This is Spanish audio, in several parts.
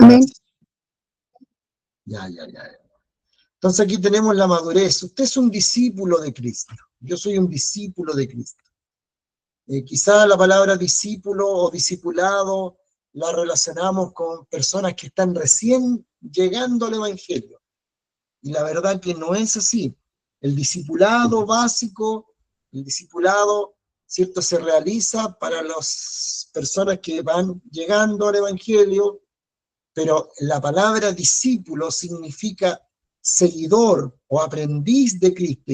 Amén. Ya. Entonces aquí tenemos la madurez. Usted es un discípulo de Cristo. Yo soy un discípulo de Cristo. Quizá la palabra discípulo o discipulado la relacionamos con personas que están recién llegando al Evangelio. Y la verdad que no es así. El discipulado básico, el discipulado, ¿cierto?, se realiza para las personas que van llegando al Evangelio, pero la palabra discípulo significa seguidor o aprendiz de Cristo,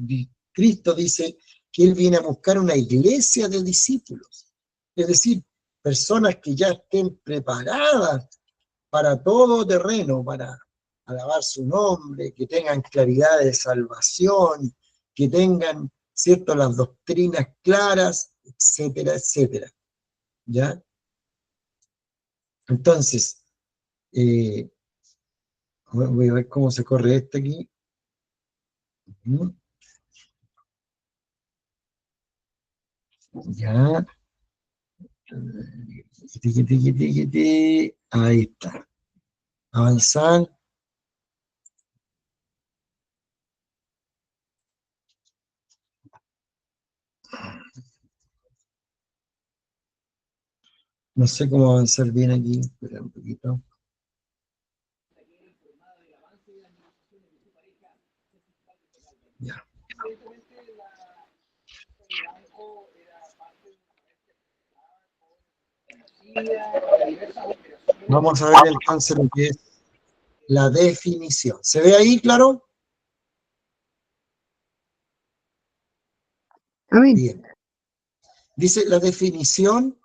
y Cristo dice que Él viene a buscar una iglesia de discípulos, es decir, personas que ya estén preparadas para todo terreno, para alabar su nombre, que tengan claridad de salvación, que tengan, ¿cierto?, las doctrinas claras, etcétera, etcétera. ¿Ya? Entonces, voy a ver cómo se corre este aquí. Ya. Ahí está. Avanzar. No sé cómo avanzar bien aquí. Espera un poquito. Ya. Vamos a ver entonces lo que es la definición. ¿Se ve ahí, claro? Amén. Bien. Dice la definición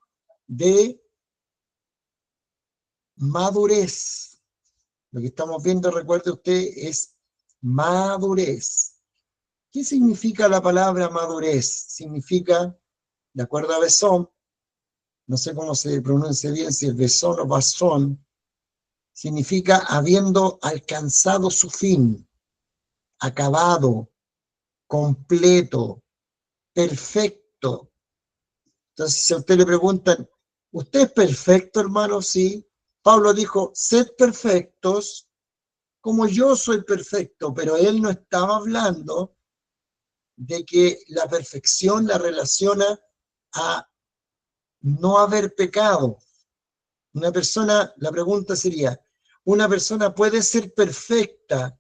de madurez. Lo que estamos viendo, recuerde usted, es madurez. ¿Qué significa la palabra madurez? Significa, de acuerdo a Besón, no sé cómo se pronuncia bien, si es Besón o Basón, significa habiendo alcanzado su fin, acabado, completo, perfecto. Entonces, si a usted le preguntan, ¿usted es perfecto, hermano? Sí. Pablo dijo, sed perfectos como yo soy perfecto, pero él no estaba hablando de que la perfección la relaciona a no haber pecado. Una persona, la pregunta sería, ¿una persona puede ser perfecta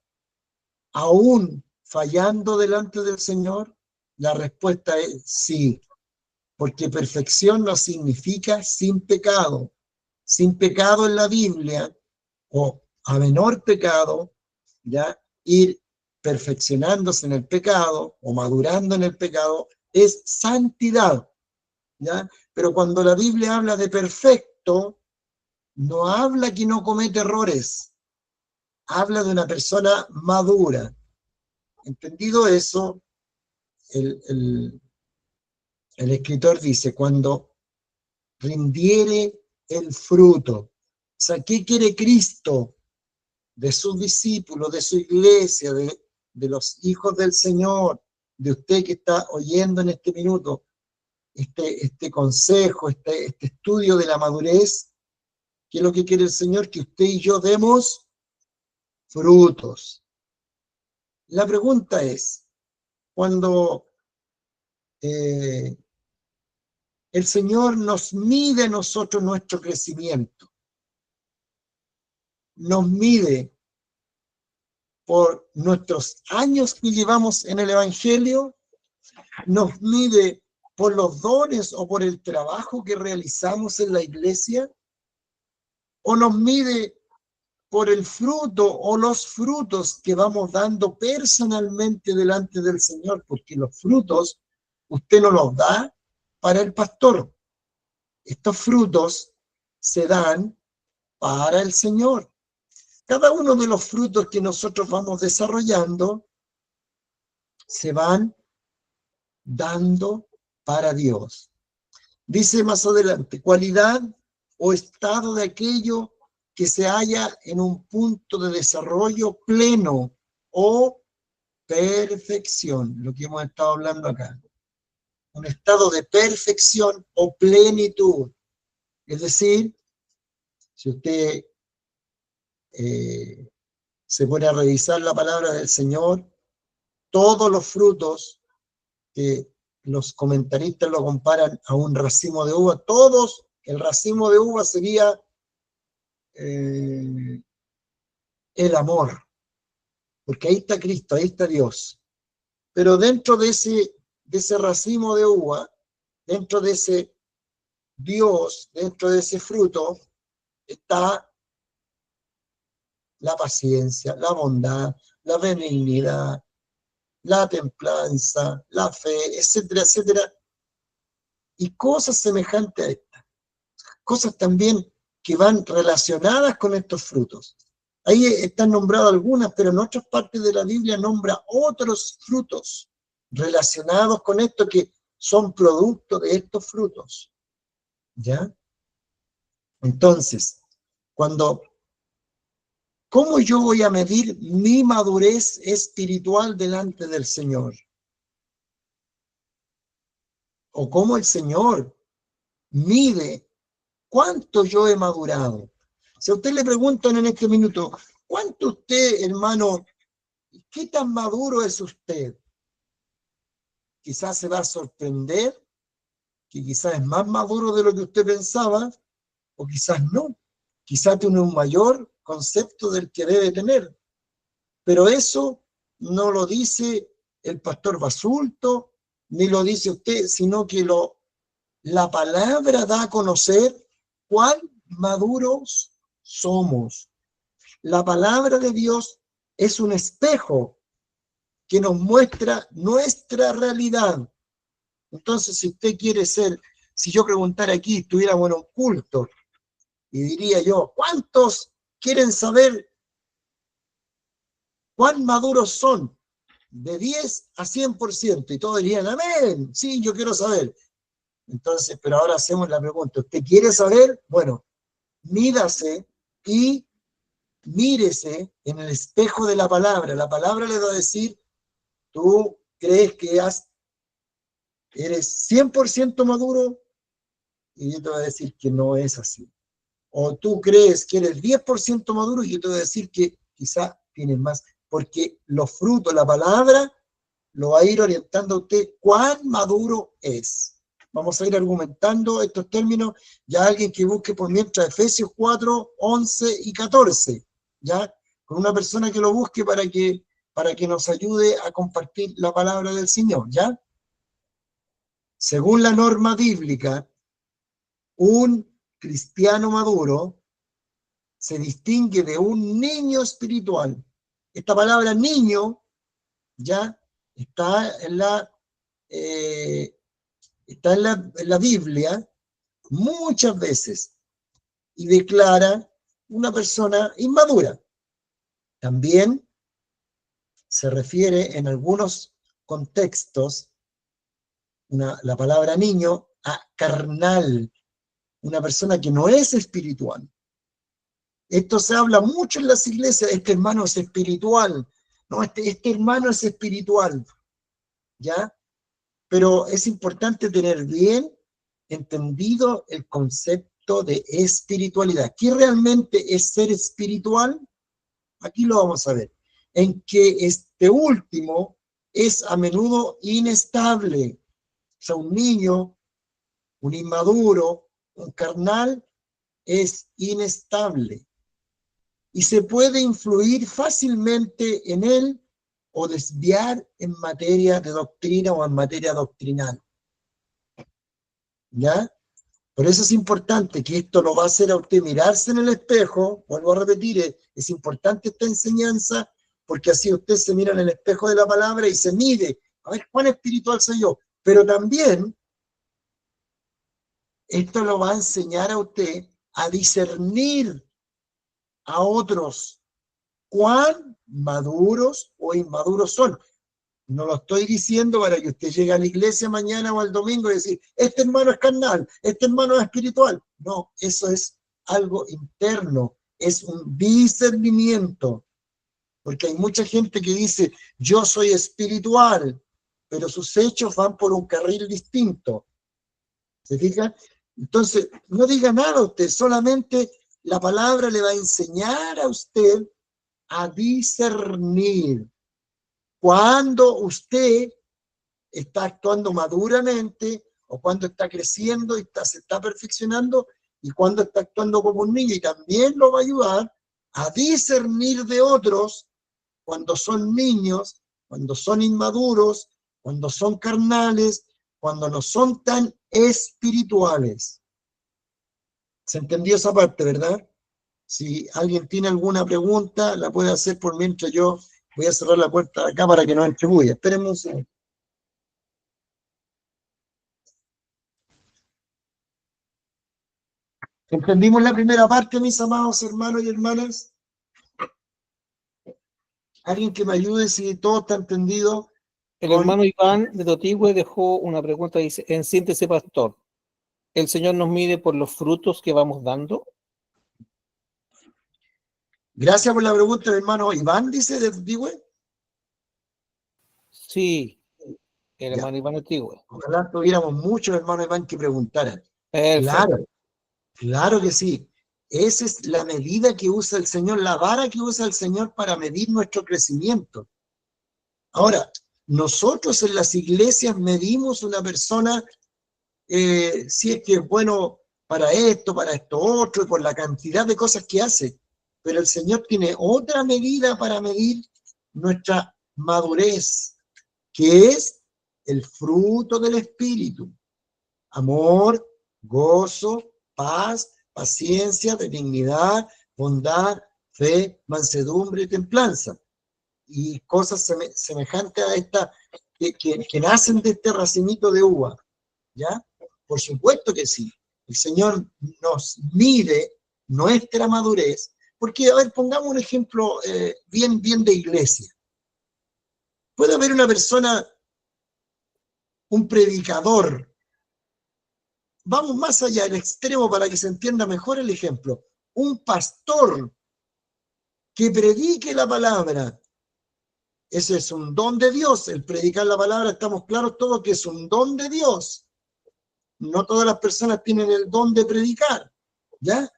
aún fallando delante del Señor? La respuesta es sí, porque perfección no significa sin pecado. Sin pecado en la Biblia, o a menor pecado, ya ir perfeccionándose en el pecado o madurando en el pecado, es santidad, ¿ya? Pero cuando la Biblia habla de perfecto, no habla que no comete errores, habla de una persona madura. Entendido eso, el escritor dice, cuando rindiere el fruto. O sea, ¿qué quiere Cristo de sus discípulos, de su iglesia, de los hijos del Señor, de usted que está oyendo en este minuto este consejo, este estudio de la madurez? ¿Qué es lo que quiere el Señor? Que usted y yo demos frutos. La pregunta es, cuando el Señor nos mide a nosotros nuestro crecimiento, nos mide por nuestros años que llevamos en el Evangelio, nos mide por los dones o por el trabajo que realizamos en la iglesia, o nos mide por el fruto o los frutos que vamos dando personalmente delante del Señor, porque los frutos usted no los da para el pastor. Estos frutos se dan para el Señor. Cada uno de los frutos que nosotros vamos desarrollando se van dando para Dios. Dice más adelante, cualidad o estado de aquello que se halla en un punto de desarrollo pleno o perfección, lo que hemos estado hablando acá. Un estado de perfección o plenitud. Es decir, si usted se pone a revisar la palabra del Señor, todos los frutos que los comentaristas lo comparan a un racimo de uva, todos, el racimo de uva sería el amor, porque ahí está Cristo, ahí está Dios. Pero dentro de ese racimo de uva, dentro de ese Dios, dentro de ese fruto, está la paciencia, la bondad, la benignidad, la templanza, la fe, etcétera, etcétera, y cosas semejantes a estas, cosas también que van relacionadas con estos frutos. Ahí están nombradas algunas, pero en otras partes de la Biblia nombra otros frutos relacionados con esto que son producto de estos frutos. ¿Ya? Entonces, ¿cómo yo voy a medir mi madurez espiritual delante del Señor? ¿O cómo el Señor mide cuánto yo he madurado? Si a usted le preguntan en este minuto, ¿cuánto usted, hermano, qué tan maduro es usted? Quizás se va a sorprender que quizás es más maduro de lo que usted pensaba, o quizás no. Quizás tiene un mayor concepto del que debe tener. Pero eso no lo dice el pastor Basulto, ni lo dice usted, sino que la palabra da a conocer cuán maduros somos. La palabra de Dios es un espejo que nos muestra nuestra realidad. Entonces, si usted quiere ser, si yo preguntara aquí, estuviéramos en un culto, y diría yo, ¿cuántos quieren saber cuán maduros son? De 10 a 100%, y todos dirían, amén, sí, yo quiero saber. Entonces, pero ahora hacemos la pregunta, ¿usted quiere saber? Bueno, mídase y mírese en el espejo de la palabra le va a decir, tú crees que eres 100% maduro, y yo te voy a decir que no es así. O tú crees que eres 10% maduro, y yo te voy a decir que quizá tienes más, porque los frutos, la palabra, lo va a ir orientando a usted cuán maduro es. Vamos a ir argumentando estos términos. Ya alguien que busque por mientras Efesios 4, 11 y 14, ¿ya? Con una persona que lo busque para que nos ayude a compartir la palabra del Señor, ¿ya? Según la norma bíblica, un cristiano maduro se distingue de un niño espiritual. Esta palabra niño, ¿ya? Está en la Biblia muchas veces y declara una persona inmadura. También se refiere en algunos contextos la palabra niño a carnal, una persona que no es espiritual. Esto se habla mucho en las iglesias, este hermano es espiritual, no, este hermano es espiritual, ¿ya? Pero es importante tener bien entendido el concepto de espiritualidad. ¿Qué realmente es ser espiritual? Aquí lo vamos a ver. En que este último es a menudo inestable. O sea, un niño, un inmaduro, un carnal, es inestable. Y se puede influir fácilmente en él o desviar en materia de doctrina o en materia doctrinal. ¿Ya? Por eso es importante que esto lo va a hacer a usted mirarse en el espejo. Vuelvo a repetir, es importante esta enseñanza, porque así usted se mira en el espejo de la palabra y se mide, a ver cuán espiritual soy yo. Pero también esto lo va a enseñar a usted a discernir a otros cuán maduros o inmaduros son. No lo estoy diciendo para que usted llegue a la iglesia mañana o al domingo y decir, este hermano es carnal, este hermano es espiritual. No, eso es algo interno, es un discernimiento. Porque hay mucha gente que dice, yo soy espiritual, pero sus hechos van por un carril distinto. ¿Se fijan? Entonces, no diga nada usted, solamente la palabra le va a enseñar a usted a discernir cuando usted está actuando maduramente o cuando está creciendo y se está perfeccionando y cuando está actuando como un niño. Y también lo va a ayudar a discernir de otros cuando son niños, cuando son inmaduros, cuando son carnales, cuando no son tan espirituales. ¿Se entendió esa parte, verdad? Si alguien tiene alguna pregunta, la puede hacer por mientras yo voy a cerrar la puerta de acá para que no entre bulla. Espérenme un segundo. ¿Entendimos la primera parte, mis amados hermanos y hermanas? ¿Alguien que me ayude si todo está entendido? El hermano Iván de Totigüe dejó una pregunta, dice, en síntesis, pastor, ¿el Señor nos mide por los frutos que vamos dando? Gracias por la pregunta, hermano Iván, dice de Totigüe. Sí, el Ya. hermano Iván de Totigüe. Ojalá tuviéramos muchos hermanos Iván que preguntaran. Perfecto. Claro que sí. Esa es la medida que usa el Señor, la vara que usa el Señor para medir nuestro crecimiento. Ahora, nosotros en las iglesias medimos una persona si es que es bueno para esto otro, y por la cantidad de cosas que hace. Pero el Señor tiene otra medida para medir nuestra madurez, que es el fruto del Espíritu. Amor, gozo, paz, paciencia, benignidad, bondad, fe, mansedumbre y templanza. Y cosas semejantes a esta que nacen de este racimito de uva. ¿Ya? Por supuesto que sí. El Señor nos mide nuestra madurez. Porque, a ver, pongamos un ejemplo bien de iglesia. Puede haber una persona, un predicador. Vamos más allá, del extremo, para que se entienda mejor el ejemplo. Un pastor que predique la palabra. Ese es un don de Dios. El predicar la palabra, estamos claros todos que es un don de Dios. No todas las personas tienen el don de predicar, ¿ya?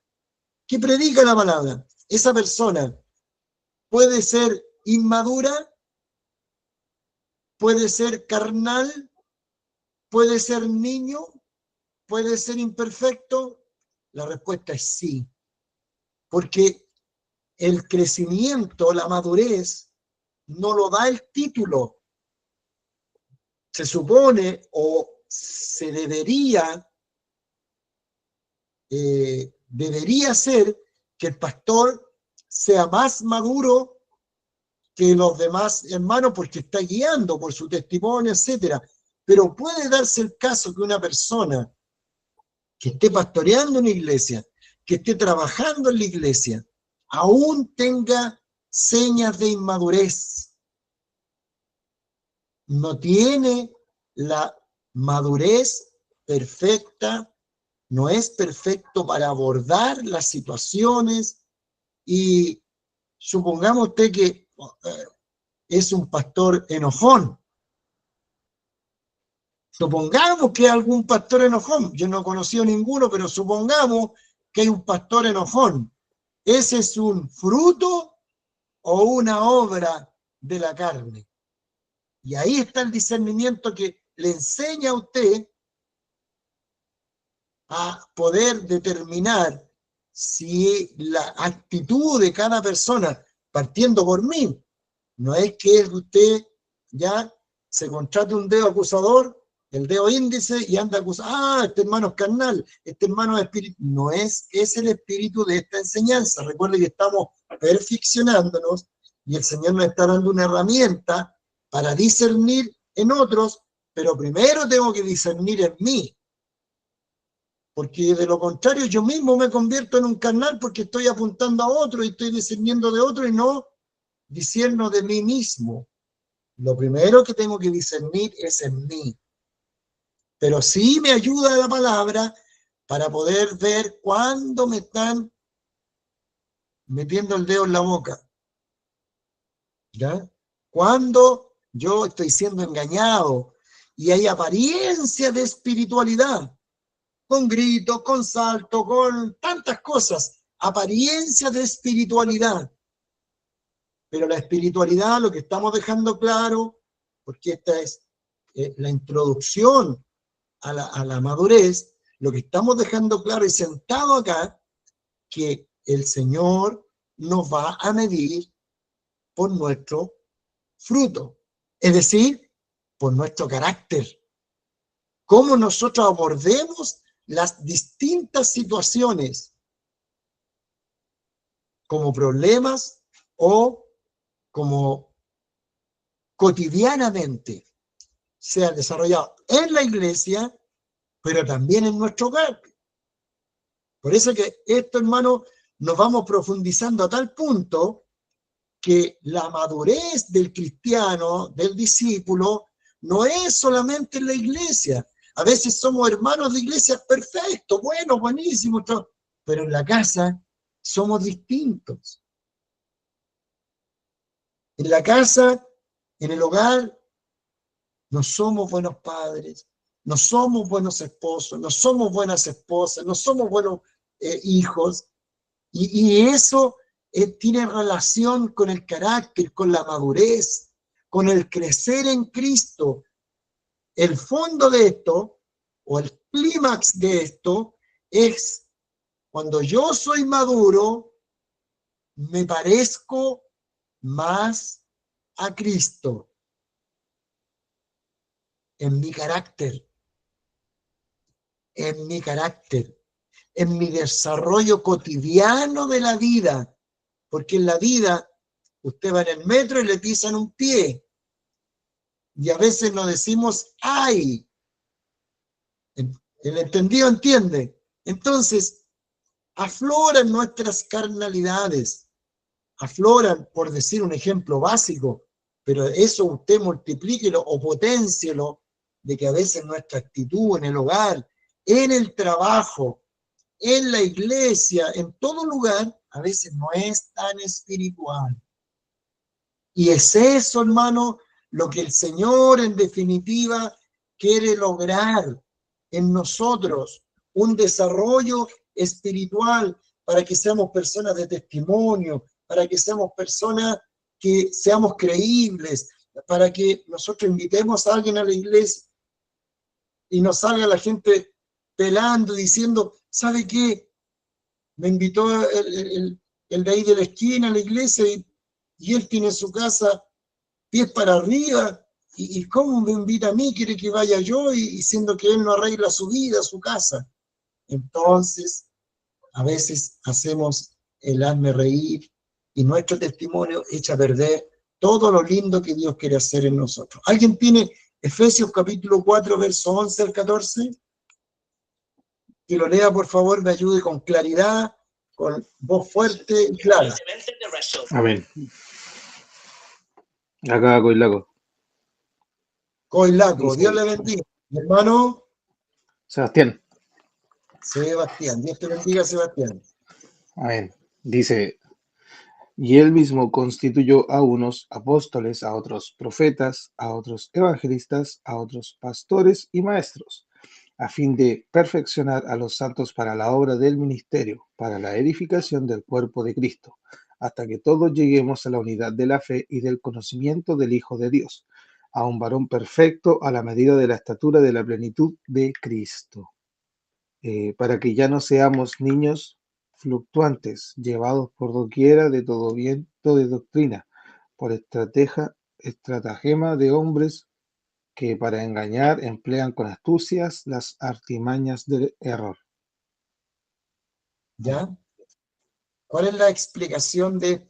¿Qué predica la palabra? Esa persona puede ser inmadura, puede ser carnal, puede ser niño, puede ser imperfecto. La respuesta es sí, porque el crecimiento, la madurez, no lo da el título. Se supone o se debería ser que el pastor sea más maduro que los demás hermanos porque está guiando por su testimonio, etcétera. Pero puede darse el caso que una persona que esté pastoreando una iglesia, que esté trabajando en la iglesia, aún tenga señas de inmadurez. No tiene la madurez perfecta, no es perfecto para abordar las situaciones y supongamos usted que es un pastor enojón. Supongamos que hay algún pastor enojón. Yo no he conocido ninguno, pero supongamos que hay un pastor enojón. ¿Ese es un fruto o una obra de la carne? Y ahí está el discernimiento que le enseña a usted a poder determinar si la actitud de cada persona, partiendo por mí, no es que usted ya se contrate un dedo acusador, el dedo índice, y anda acusando, este hermano es carnal, este hermano es espíritu. No es el espíritu de esta enseñanza. Recuerde que estamos perfeccionándonos y el Señor nos está dando una herramienta para discernir en otros, pero primero tengo que discernir en mí. Porque de lo contrario yo mismo me convierto en un carnal porque estoy apuntando a otro y estoy discerniendo de otro y no discerno de mí mismo. Lo primero que tengo que discernir es en mí. Pero sí me ayuda la palabra para poder ver cuándo me están metiendo el dedo en la boca. ¿Ya? Cuando yo estoy siendo engañado y hay apariencia de espiritualidad, con gritos, con saltos, con tantas cosas, apariencias de espiritualidad. Pero la espiritualidad, lo que estamos dejando claro, porque esta es la introducción a la madurez, lo que estamos dejando claro y sentado acá, que el Señor nos va a medir por nuestro fruto, es decir, por nuestro carácter. Cómo nosotros abordemos las distintas situaciones como problemas o como cotidianamente sea desarrollado en la iglesia, pero también en nuestro hogar. Por eso que esto, hermano, nos vamos profundizando a tal punto que la madurez del cristiano, del discípulo, no es solamente en la iglesia. A veces somos hermanos de iglesias perfectos, buenos, buenísimos, pero en la casa somos distintos. En la casa, en el hogar, no somos buenos padres, no somos buenos esposos, no somos buenas esposas, no somos buenos hijos. Y eso tiene relación con el carácter, con la madurez, con el crecer en Cristo. El fondo de esto, o el clímax de esto, es cuando yo soy maduro, me parezco más a Cristo en mi carácter, en mi carácter, en mi desarrollo cotidiano de la vida, porque en la vida usted va en el metro y le pisan un pie, y a veces nos decimos, ¡ay! El entendido entiende. Entonces, afloran nuestras carnalidades, afloran, por decir un ejemplo básico, pero eso usted multiplíquelo o potencielo, de que a veces nuestra actitud en el hogar, en el trabajo, en la iglesia, en todo lugar, a veces no es tan espiritual. Y es eso, hermano, lo que el Señor en definitiva quiere lograr en nosotros, un desarrollo espiritual para que seamos personas de testimonio, para que seamos personas que seamos creíbles, para que nosotros invitemos a alguien a la iglesia y nos salga la gente pelando, diciendo, ¿sabe qué? Me invitó el de ahí de la esquina a la iglesia y él tiene su casa pies para arriba, y cómo me invita a mí, quiere que vaya yo, y siendo que él no arregla su vida, su casa. Entonces, a veces hacemos el hazme reír, y nuestro testimonio echa a perder todo lo lindo que Dios quiere hacer en nosotros. ¿Alguien tiene Efesios capítulo 4, verso 11 al 14? Que lo lea, por favor, me ayude con claridad, con voz fuerte y clara. Amén. Acá, Coilaco. Coilaco, Dios le bendiga. Mi hermano Sebastián. Sebastián, Dios te bendiga, Sebastián. Amén. Dice, y él mismo constituyó a unos apóstoles, a otros profetas, a otros evangelistas, a otros pastores y maestros, a fin de perfeccionar a los santos para la obra del ministerio, para la edificación del cuerpo de Cristo, hasta que todos lleguemos a la unidad de la fe y del conocimiento del Hijo de Dios, a un varón perfecto a la medida de la estatura de la plenitud de Cristo, para que ya no seamos niños fluctuantes, llevados por doquiera de todo viento de doctrina, por estratagema de hombres que para engañar emplean con astucias las artimañas del error. ¿Ya? ¿Cuál es la explicación de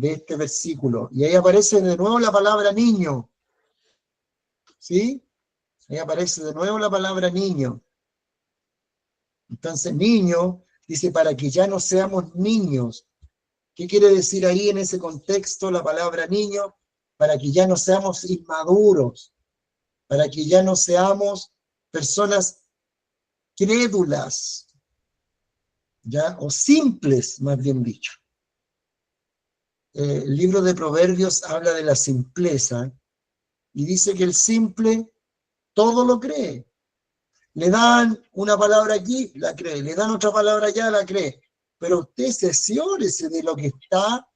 este versículo? Y ahí aparece de nuevo la palabra niño. ¿Sí? Ahí aparece de nuevo la palabra niño. Entonces, niño, dice, para que ya no seamos niños. ¿Qué quiere decir ahí en ese contexto la palabra niño? Para que ya no seamos inmaduros, para que ya no seamos personas crédulas, ¿ya? O simples, más bien dicho. El libro de Proverbios habla de la simpleza y dice que el simple todo lo cree. Le dan una palabra aquí, la cree. Le dan otra palabra allá, la cree. pero usted cerciórese de lo que está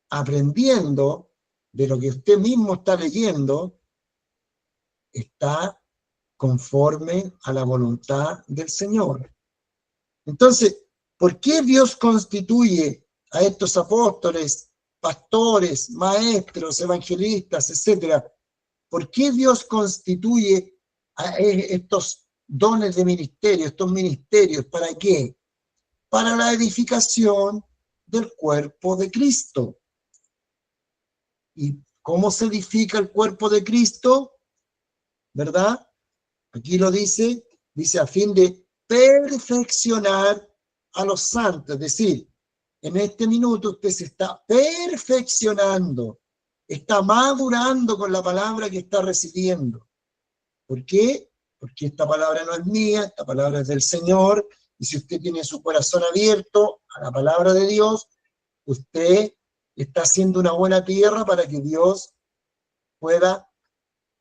aprendiendo, de lo que usted mismo está leyendo, está conforme a la voluntad del Señor. Entonces, ¿por qué Dios constituye a estos apóstoles, pastores, maestros, evangelistas, etcétera? ¿Por qué Dios constituye a estos dones de ministerio, estos ministerios? ¿Para qué? Para la edificación del cuerpo de Cristo. ¿Y cómo se edifica el cuerpo de Cristo? ¿Verdad? Aquí lo dice a fin de perfeccionar a los santos. Es decir, en este minuto usted se está perfeccionando, está madurando con la palabra que está recibiendo. ¿Por qué? Porque esta palabra no es mía, esta palabra es del Señor, y si usted tiene su corazón abierto a la palabra de Dios, usted está haciendo una buena tierra para que Dios pueda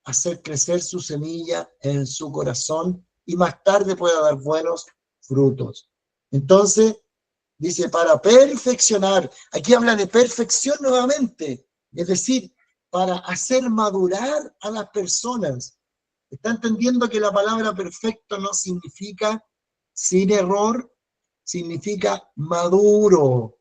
hacer crecer su semilla en su corazón y más tarde pueda dar buenos frutos. Entonces, dice, para perfeccionar, aquí habla de perfección nuevamente, es decir, para hacer madurar a las personas. ¿Está entendiendo que la palabra perfecto no significa sin error? Significa maduro.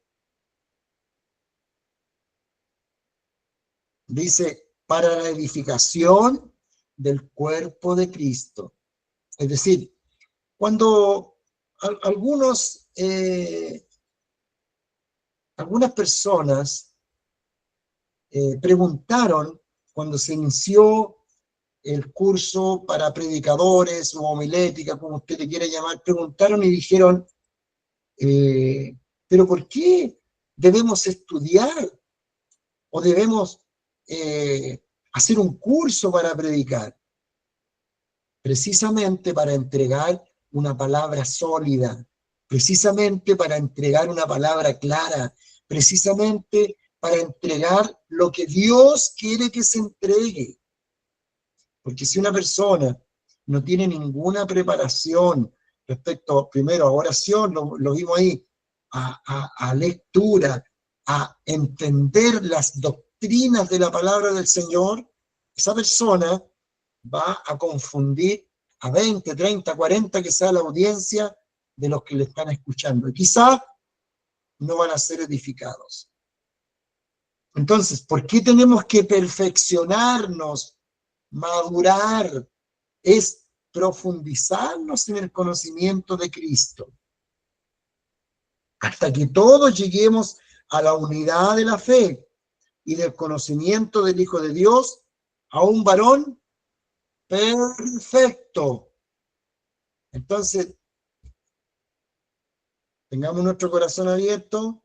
Dice, para la edificación del cuerpo de Cristo. Es decir, cuando algunas personas preguntaron, cuando se inició el curso para predicadores o homilética, como usted le quiera llamar, preguntaron y dijeron, ¿pero por qué debemos estudiar o debemos hacer un curso para predicar? Precisamente para entregar una palabra sólida, precisamente para entregar una palabra clara, precisamente para entregar lo que Dios quiere que se entregue. Porque si una persona no tiene ninguna preparación respecto, primero, a oración, lo vimos ahí, a lectura, a entender las doctrinas de la palabra del Señor, esa persona va a confundir a 20, 30, 40, que sea la audiencia de los que le están escuchando. Y quizá no van a ser edificados. Entonces, ¿por qué tenemos que perfeccionarnos, madurar? Es profundizarnos en el conocimiento de Cristo. Hasta que todos lleguemos a la unidad de la fe y del conocimiento del Hijo de Dios, a un varón perfecto. Entonces, tengamos nuestro corazón abierto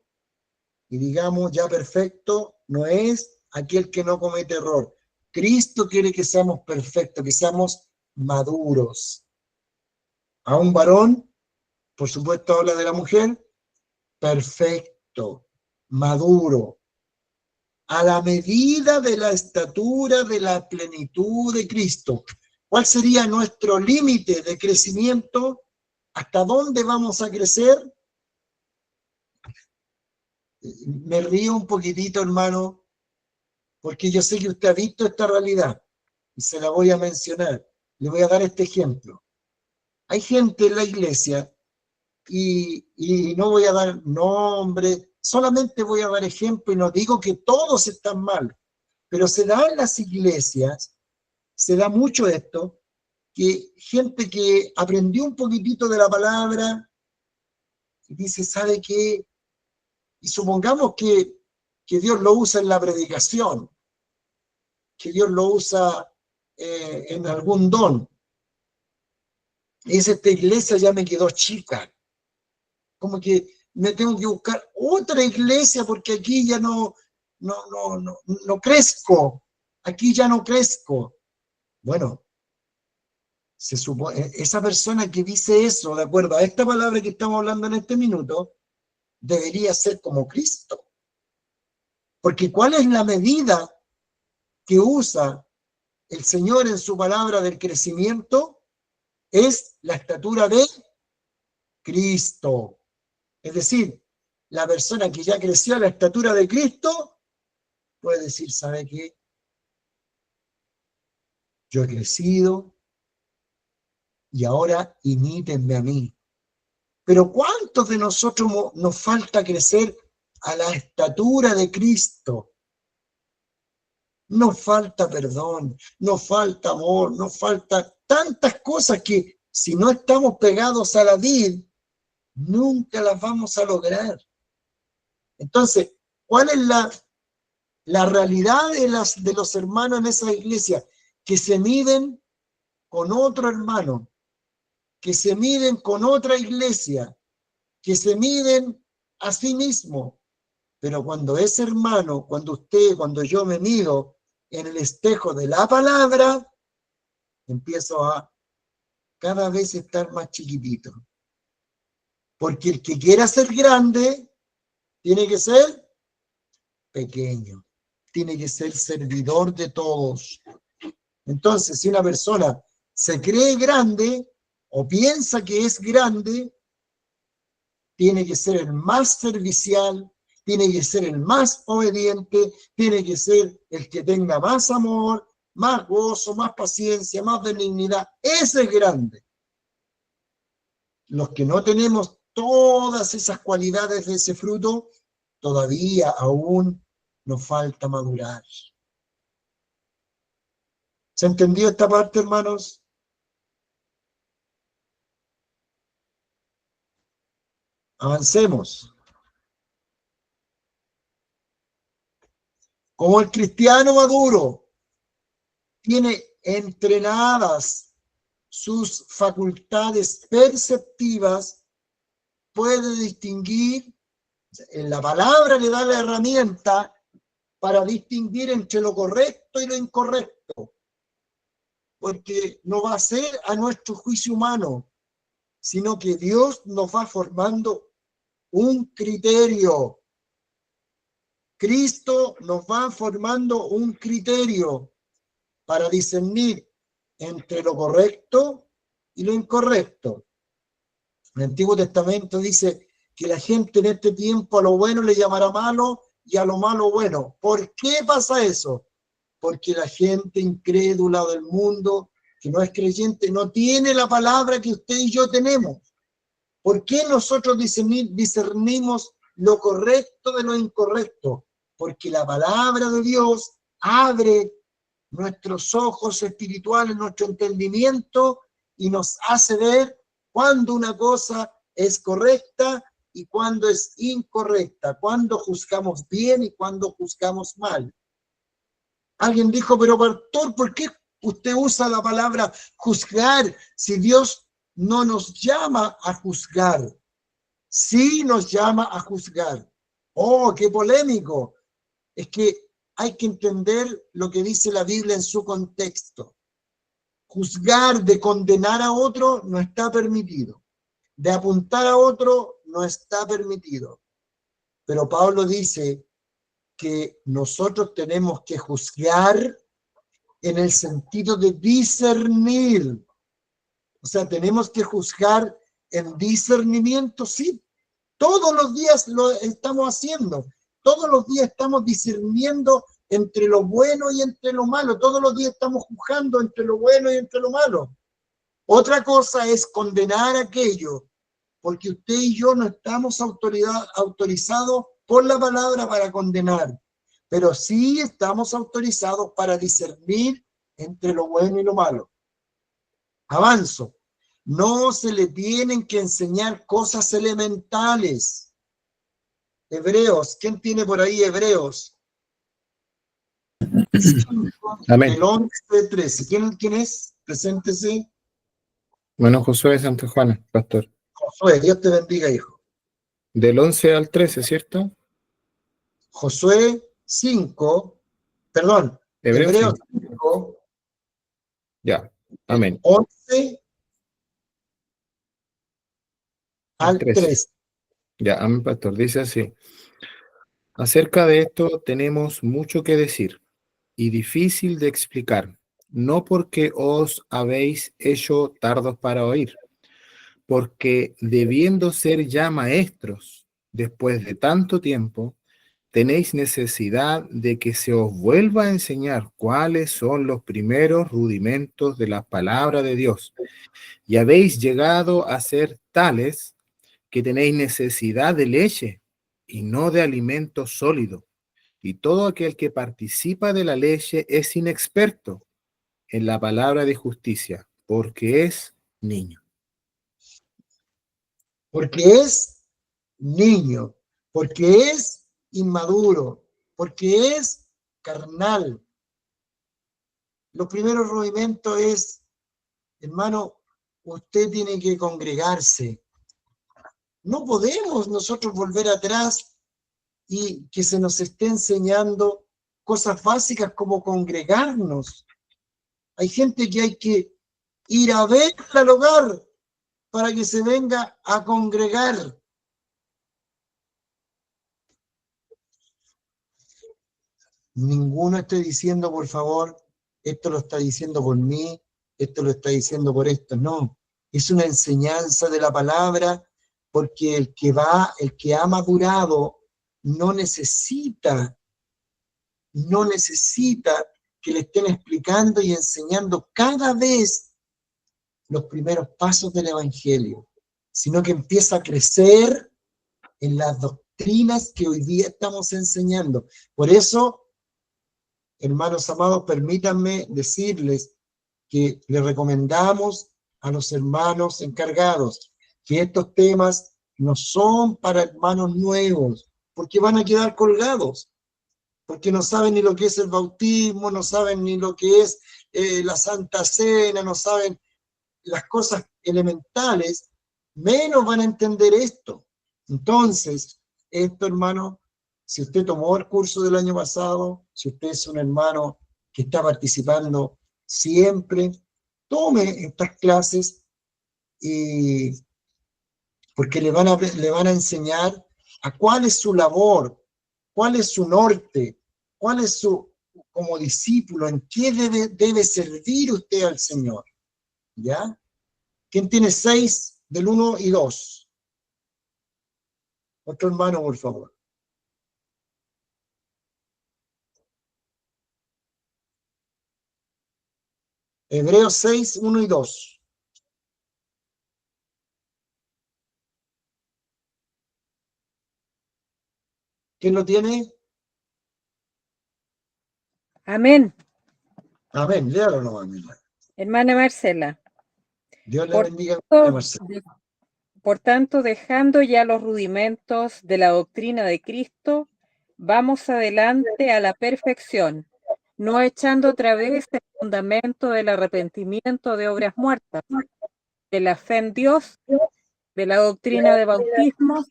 y digamos, ya perfecto no es aquel que no comete error. Cristo quiere que seamos perfectos, que seamos maduros. A un varón, por supuesto habla de la mujer, perfecto, maduro, a la medida de la estatura de la plenitud de Cristo. ¿Cuál sería nuestro límite de crecimiento? ¿Hasta dónde vamos a crecer? Me río un poquitito, hermano, porque yo sé que usted ha visto esta realidad y se la voy a mencionar. Le voy a dar este ejemplo. Hay gente en la iglesia y no voy a dar nombre, solamente voy a dar ejemplo y no digo que todos están mal, pero se da en las iglesias, se da mucho esto, que gente que aprendió un poquitito de la palabra y dice, ¿sabe qué? Y supongamos que Dios lo usa en la predicación, que Dios lo usa en algún don. Y dice, esta iglesia ya me quedó chica. Como que me tengo que buscar otra iglesia porque aquí ya no crezco. Aquí ya no crezco. Bueno, se supone, esa persona que dice eso, de acuerdo a esta palabra que estamos hablando en este minuto, debería ser como Cristo. Porque ¿cuál es la medida que usa el Señor en su palabra del crecimiento? Es la estatura de Cristo. Es decir, la persona que ya creció a la estatura de Cristo puede decir, ¿sabe qué? Yo he crecido y ahora imítenme a mí. Pero ¿cuántos de nosotros nos falta crecer a la estatura de Cristo? Nos falta perdón, nos falta amor, nos falta tantas cosas que si no estamos pegados a la vid, nunca las vamos a lograr. Entonces, ¿cuál es la realidad de los hermanos en esa iglesia? Que se miden con otro hermano, que se miden con otra iglesia, que se miden a sí mismo. Pero cuando ese hermano, cuando yo me mido en el espejo de la palabra, empiezo a cada vez estar más chiquitito. Porque el que quiera ser grande, tiene que ser pequeño, tiene que ser servidor de todos. Entonces, si una persona se cree grande o piensa que es grande, tiene que ser el más servicial, tiene que ser el más obediente, tiene que ser el que tenga más amor, más gozo, más paciencia, más benignidad. Ese es grande. Los que no tenemos todas esas cualidades de ese fruto, todavía aún nos falta madurar. ¿Se entendió esta parte, hermanos? Avancemos. Como el cristiano maduro tiene entrenadas sus facultades perceptivas, puede distinguir, en la palabra le da la herramienta para distinguir entre lo correcto y lo incorrecto, porque no va a ser a nuestro juicio humano, sino que Dios nos va formando un criterio. Cristo nos va formando un criterio para discernir entre lo correcto y lo incorrecto. El Antiguo Testamento dice que la gente en este tiempo a lo bueno le llamará malo y a lo malo bueno. ¿Por qué pasa eso? Porque la gente incrédula del mundo, que no es creyente, no tiene la palabra que usted y yo tenemos. ¿Por qué nosotros discernimos lo correcto de lo incorrecto? Porque la palabra de Dios abre nuestros ojos espirituales, nuestro entendimiento, y nos hace ver cuándo una cosa es correcta y cuándo es incorrecta, cuándo juzgamos bien y cuándo juzgamos mal. Alguien dijo, pero pastor, ¿por qué usted usa la palabra juzgar si Dios no nos llama a juzgar? Sí nos llama a juzgar. ¡Oh, qué polémico! Es que hay que entender lo que dice la Biblia en su contexto. Juzgar, de condenar a otro, no está permitido. De apuntar a otro, no está permitido. Pero Pablo dice que nosotros tenemos que juzgar en el sentido de discernir. O sea, tenemos que juzgar en discernimiento, sí. Todos los días lo estamos haciendo. Todos los días estamos discerniendo entre lo bueno y entre lo malo. Todos los días estamos juzgando entre lo bueno y entre lo malo. Otra cosa es condenar aquello, porque usted y yo no estamos autorizados por la palabra para condenar, pero sí estamos autorizados para discernir entre lo bueno y lo malo. Avanzo. No se le tienen que enseñar cosas elementales. Hebreos, ¿quién tiene por ahí Hebreos? Amén. El 11:13. ¿Quién es? Preséntese. Bueno, Josué de Santa Juana, pastor. Josué, Dios te bendiga, hijo. Del 11 al 13, ¿cierto? Josué 5, perdón, Hebreos 5, Ya, amén. 11 al 13. 13. Ya, amén, pastor. Dice así. Acerca de esto tenemos mucho que decir y difícil de explicar, no porque os habéis hecho tardos para oír, porque debiendo ser ya maestros después de tanto tiempo, tenéis necesidad de que se os vuelva a enseñar cuáles son los primeros rudimentos de la palabra de Dios, y habéis llegado a ser tales que tenéis necesidad de leche y no de alimento sólido. Y todo aquel que participa de la leche es inexperto en la palabra de justicia, porque es niño. Porque es niño, porque es inmaduro, porque es carnal. Los primeros rudimentos es, hermano, usted tiene que congregarse. No podemos nosotros volver atrás y que se nos esté enseñando cosas básicas como congregarnos. Hay gente que hay que ir a ver al hogar para que se venga a congregar. Ninguno esté diciendo, por favor, esto lo está diciendo por mí, esto lo está diciendo por esto. No, es una enseñanza de la palabra, porque el que ha madurado, no necesita que le estén explicando y enseñando cada vez los primeros pasos del Evangelio, sino que empieza a crecer en las doctrinas que hoy día estamos enseñando. Por eso, hermanos amados, permítanme decirles que le recomendamos a los hermanos encargados que estos temas no son para hermanos nuevos, porque van a quedar colgados, porque no saben ni lo que es el bautismo, no saben ni lo que es la Santa Cena, no saben las cosas elementales, menos van a entender esto. Entonces, esto, hermano, si usted tomó el curso del año pasado, si usted es un hermano que está participando siempre, tome estas clases porque le van a enseñar a cuál es su labor, cuál es su norte, cuál es su, como discípulo, en qué debe servir usted al Señor. ¿Ya? ¿Quién tiene 6 del 1 y 2? Otro hermano, por favor. Hebreos 6, 1 y 2. ¿Quién lo tiene? Amén. Amén, léalo nomás, mi hermano. Hermana Marcela. Dios le Por bendiga, tanto, Marcelo. Por tanto, dejando ya los rudimentos de la doctrina de Cristo, vamos adelante a la perfección, no echando otra vez el fundamento del arrepentimiento de obras muertas, de la fe en Dios, de la doctrina de bautismo,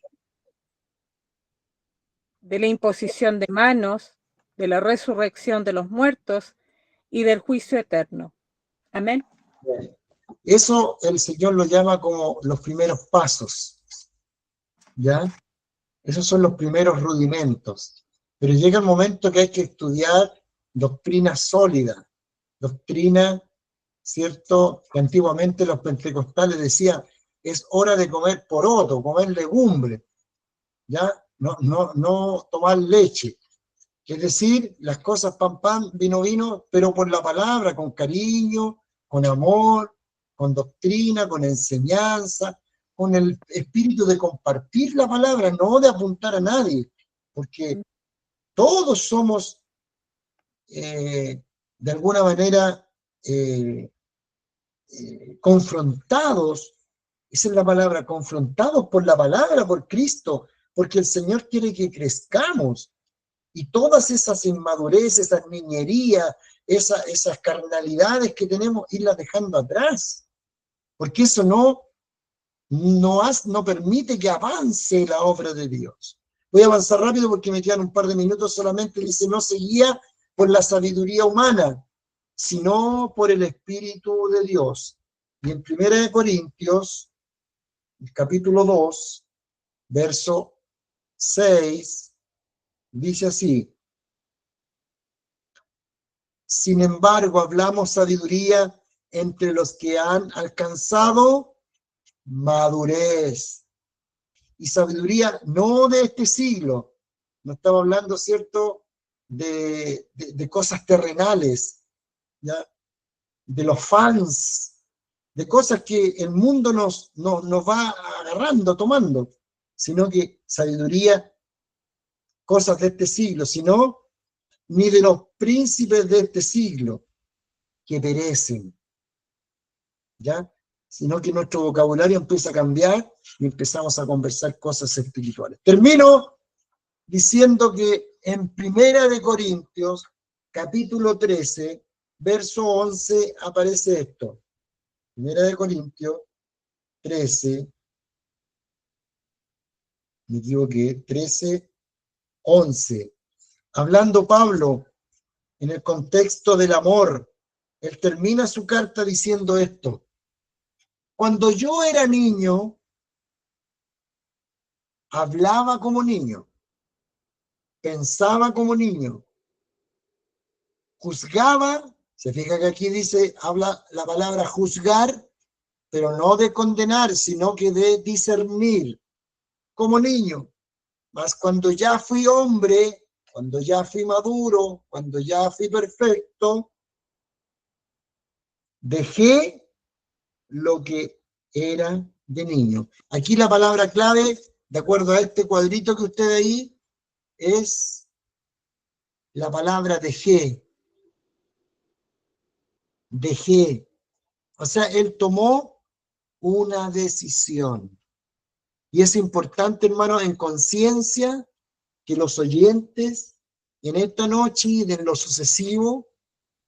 de la imposición de manos, de la resurrección de los muertos y del juicio eterno. Amén. Eso el Señor lo llama como los primeros pasos, ¿ya? Esos son los primeros rudimentos. Pero llega el momento que hay que estudiar doctrina sólida, doctrina, ¿cierto? Que antiguamente los pentecostales decían, es hora de comer poroto, comer legumbre, ¿ya? No tomar leche. Es decir, las cosas pan, vino, pero por la palabra, con cariño, con amor, con doctrina, con enseñanza, con el espíritu de compartir la palabra, no de apuntar a nadie, porque todos somos, de alguna manera, confrontados, esa es la palabra, confrontados por la palabra, por Cristo, porque el Señor quiere que crezcamos. Y todas esas inmadureces, esas niñerías, esas carnalidades que tenemos, irlas dejando atrás. Porque eso no permite que avance la obra de Dios. Voy a avanzar rápido porque me quedan un par de minutos solamente. Dice, no se guía por la sabiduría humana, sino por el Espíritu de Dios. Y en 1 Corintios, el capítulo 2, verso 6, dice así: sin embargo, hablamos sabiduría entre los que han alcanzado madurez. Y sabiduría no de este siglo. No estaba hablando, ¿cierto?, de cosas terrenales, ¿ya?, de los fans, de cosas que el mundo nos va agarrando, tomando, sino que sabiduría, cosas de este siglo, sino ni de los príncipes de este siglo que perecen, ¿ya?, sino que nuestro vocabulario empieza a cambiar y empezamos a conversar cosas espirituales. Termino diciendo que en 1 Corintios, capítulo 13, verso 11, aparece esto. 1 Corintios 13, me equivoqué, 13, 11. Hablando Pablo en el contexto del amor, él termina su carta diciendo esto: cuando yo era niño, hablaba como niño, pensaba como niño, juzgaba, se fija que aquí dice, habla la palabra juzgar, pero no de condenar, sino que de discernir, como niño. Mas cuando ya fui hombre, cuando ya fui maduro, cuando ya fui perfecto, dejé lo que era de niño. Aquí la palabra clave, de acuerdo a este cuadrito que usted ve ahí, es la palabra dejé. Dejé. O sea, él tomó una decisión. Y es importante, hermano, en conciencia, que los oyentes en esta noche y en lo sucesivo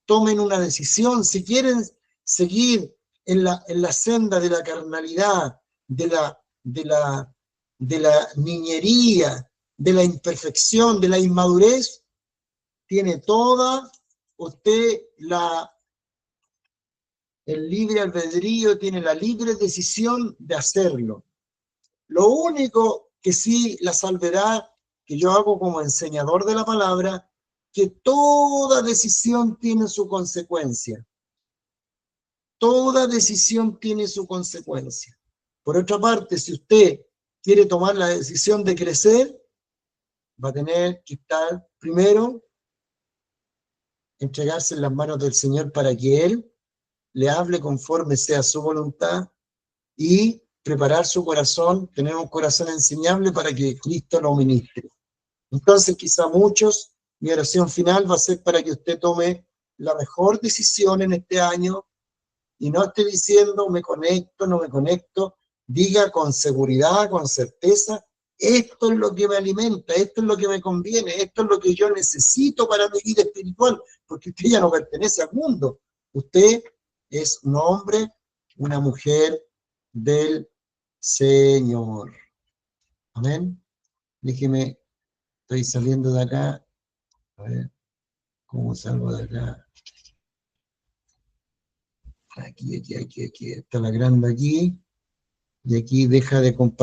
tomen una decisión. Si quieren seguir en la senda de la carnalidad, de la niñería, de la imperfección, de la inmadurez, tiene toda usted el libre albedrío, tiene la libre decisión de hacerlo. Lo único que sí, la salvedad que yo hago como enseñador de la palabra, que toda decisión tiene su consecuencia. Toda decisión tiene su consecuencia. Por otra parte, si usted quiere tomar la decisión de crecer, va a tener que estar primero, entregarse en las manos del Señor para que Él le hable conforme sea su voluntad y preparar su corazón, tener un corazón enseñable para que Cristo lo ministre. Entonces, quizá muchos, mi oración final va a ser para que usted tome la mejor decisión en este año y no esté diciendo me conecto, no me conecto, diga con seguridad, con certeza, esto es lo que me alimenta, esto es lo que me conviene, esto es lo que yo necesito para mi vida espiritual, porque usted ya no pertenece al mundo, usted es un hombre, una mujer del Señor. Amén. Déjeme, estoy saliendo de acá. A ver, ¿cómo salgo de acá? Aquí. Está la grande aquí. Y aquí deja de compartir.